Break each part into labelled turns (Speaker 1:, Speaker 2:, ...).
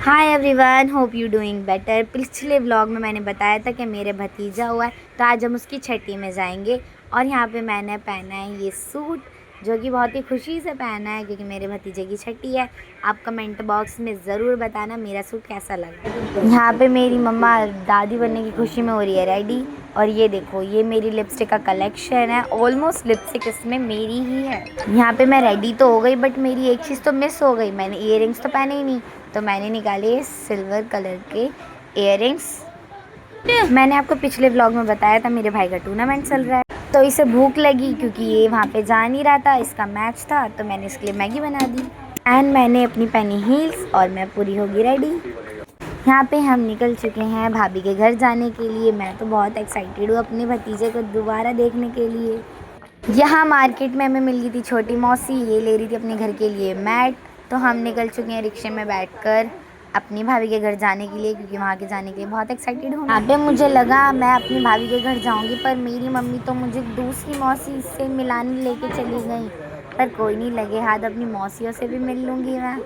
Speaker 1: Hi everyone, hope you doing better. पिछले vlog में मैंने बताया था कि मेरे भतीजा हुआ है, तो आज हम उसकी छठी में जाएंगे। और यहाँ पे मैंने पहना है ये सूट, जो कि बहुत ही खुशी से पहना है क्योंकि मेरे भतीजे की छठी है। आप कमेंट बॉक्स में ज़रूर बताना मेरा सूट कैसा लगा। यहाँ पे मेरी मम्मा दादी बनने की खुशी में हो रही है रेडी। और ये देखो, ये मेरी लिपस्टिक का कलेक्शन है। ऑलमोस्ट लिपस्टिक इसमें मेरी ही है। यहाँ पे मैं रेडी तो हो गई, बट मेरी एक चीज़ तो मिस हो गई। मैंने इयररिंग्स तो पहने ही नहीं, तो मैंने निकाले सिल्वर कलर के इयररिंग्स। मैंने आपको पिछले व्लॉग में बताया था मेरे भाई का टूर्नामेंट चल रहा है, तो इसे भूख लगी क्योंकि ये वहाँ पे जा नहीं रहा था, इसका मैच था, तो मैंने इसके लिए मैगी बना दी। एंड मैंने अपनी पहनी हील्स और मैं पूरी होगी रेडी। यहाँ पे हम निकल चुके हैं भाभी के घर जाने के लिए। मैं तो बहुत एक्साइटेड हूँ अपने भतीजे को दोबारा देखने के लिए। यहाँ मार्केट में हमें मिल गई थी छोटी मौसी, ये ले रही थी अपने घर के लिए मैट। तो हम निकल चुके हैं रिक्शे में बैठकर अपनी भाभी के घर जाने के लिए, क्योंकि वहाँ के जाने के लिए बहुत एक्साइटेड हूँ। यहाँ पे मुझे लगा मैं अपनी भाभी के घर जाऊँगी, पर मेरी मम्मी तो मुझे दूसरी मौसी से मिलाने लेके चली गई। पर कोई नहीं, लगे हाथ अपनी मौसियों से भी मिल लूँगी मैं।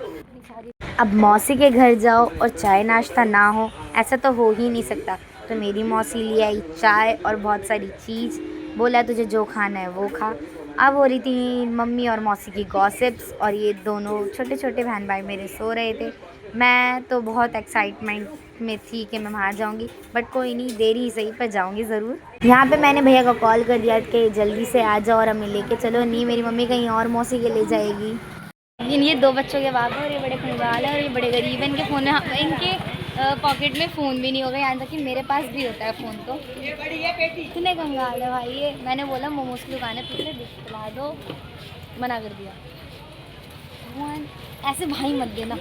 Speaker 1: अब मौसी के घर जाओ और चाय नाश्ता ना हो, ऐसा तो हो ही नहीं सकता। तो मेरी मौसी ले आई चाय और बहुत सारी चीज़, बोला तुझे जो खाना है वो खा। अब हो रही थी मम्मी और मौसी की गॉसिप्स, और ये दोनों छोटे छोटे बहन भाई मेरे सो रहे थे। मैं तो बहुत एक्साइटमेंट में थी कि मैं वहाँ जाऊँगी, बट कोई नहीं, देरी ही सही पर जाऊँगी ज़रूर। यहाँ पे मैंने भैया को कॉल कर दिया कि जल्दी से आ जाओ और हमें लेके चलो। नहीं, मेरी मम्मी कहीं और मौसी के ले जाएगी। लेकिन ये दो बच्चों के बाप है, और ये बड़े कंगाल है और ये बड़े गरीब है। इनके फ़ोन में, इनके पॉकेट में फ़ोन भी नहीं होगा, यहाँ तक कि मेरे पास भी होता है फ़ोन। तो इतने कंगाल है भाई ये। मैंने बोला मोमोज की दुकान है, पिछले दिखला दो, मना कर दिया। भगवान, ऐसे भाई मत देना,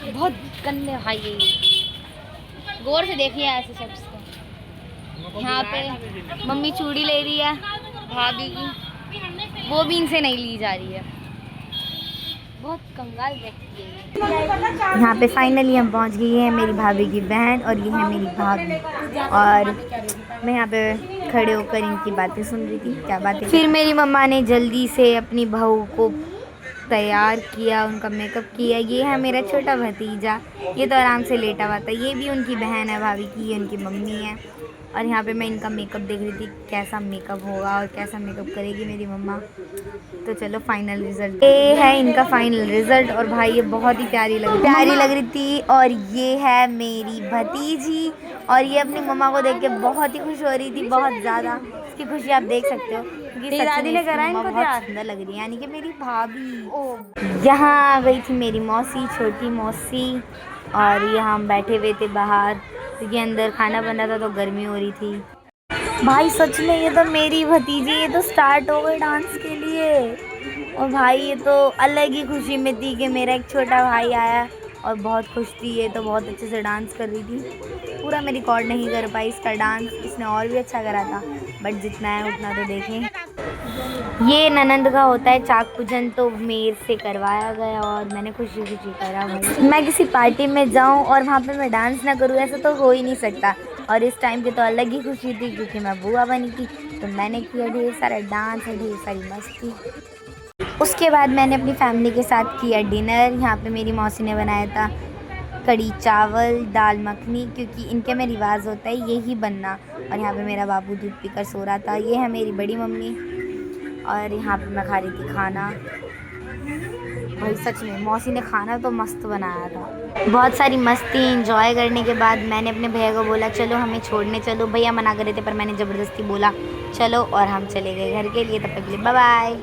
Speaker 1: बहुत गंदे भाई है ये। गौर से देखिए ऐसे शख्स को। यहाँ पे मम्मी चूड़ी ले रही है भाभी की, वो भी इनसे नहीं ली जा रही है। बहुत कंगाल व्यक्ति है। यहाँ पे फाइनली हम पहुँच गई है, मेरी भाभी की बहन, और ये है मेरी भाभी। और मैं यहाँ पे खड़े होकर इनकी बातें सुन रही थी। क्या बातें। फिर मेरी मम्मा ने जल्दी से अपनी बहू को तैयार किया, उनका मेकअप किया। ये है मेरा छोटा भतीजा, ये तो आराम से लेटा हुआ था। ये भी उनकी बहन है भाभी की, ये उनकी मम्मी है। और यहाँ पे मैं इनका मेकअप देख रही थी, कैसा मेकअप होगा और कैसा मेकअप करेगी मेरी मम्मा। तो चलो फाइनल रिज़ल्ट ये है इनका फाइनल रिज़ल्ट। और भाई ये बहुत ही प्यारी लग रही थी। और ये है मेरी भतीजी, और ये अपनी मम्मा को देख के बहुत ही खुश हो रही थी, बहुत ज़्यादा। इसकी खुशी आप देख सकते हो, क्योंकि सच में मम्मा बहुत सुंदर लग रही है, यानी कि मेरी भाभी। यहाँ आ गई थी मेरी मौसी, छोटी मौसी, और यहाँ हम बैठे हुए थे बाहर, क्योंकि अंदर खाना बन रहा था तो गर्मी हो रही थी। भाई सच में ये तो मेरी भतीजी, ये तो स्टार्ट हो गई डांस के लिए। और भाई ये तो अलग ही खुशी में थी कि मेरा एक छोटा भाई आया, और बहुत खुश थी। ये तो बहुत अच्छे से डांस कर रही थी। पूरा मैं रिकॉर्ड नहीं कर पाई इसका डांस, इसने और भी अच्छा करा था, बट जितना है उतना तो देखें। ये ननंद का होता है चाक पूजन, तो मेरे से करवाया गया और मैंने खुशी खुशी करा। भाई मैं किसी पार्टी में जाऊं और वहाँ पे मैं डांस ना करूं, ऐसा तो हो ही नहीं सकता। और इस टाइम पे तो अलग ही खुशी थी, क्योंकि मैं बुआ बनी थी, तो मैंने किया ढेर सारा डांस और ढेर सारी मस्ती। उसके बाद मैंने अपनी फैमिली के साथ किया डिनर। यहाँ पे मेरी मौसी ने बनाया था कढ़ी चावल, दाल मखनी, क्योंकि इनके में रिवाज होता है यही बनना। और यहाँ पे मेरा बाबू दूध पीकर सो रहा था। ये है मेरी बड़ी मम्मी, और यहाँ पे मैं खा रही थी खाना। भाई सच में मौसी ने खाना तो मस्त बनाया था। बहुत सारी मस्ती एंजॉय करने के बाद मैंने अपने भैया को बोला चलो हमें छोड़ने चलो। भैया मना कर रहे थे, पर मैंने ज़बरदस्ती बोला चलो, और हम चले गए घर के लिए। तब तक के लिए बाय बाय।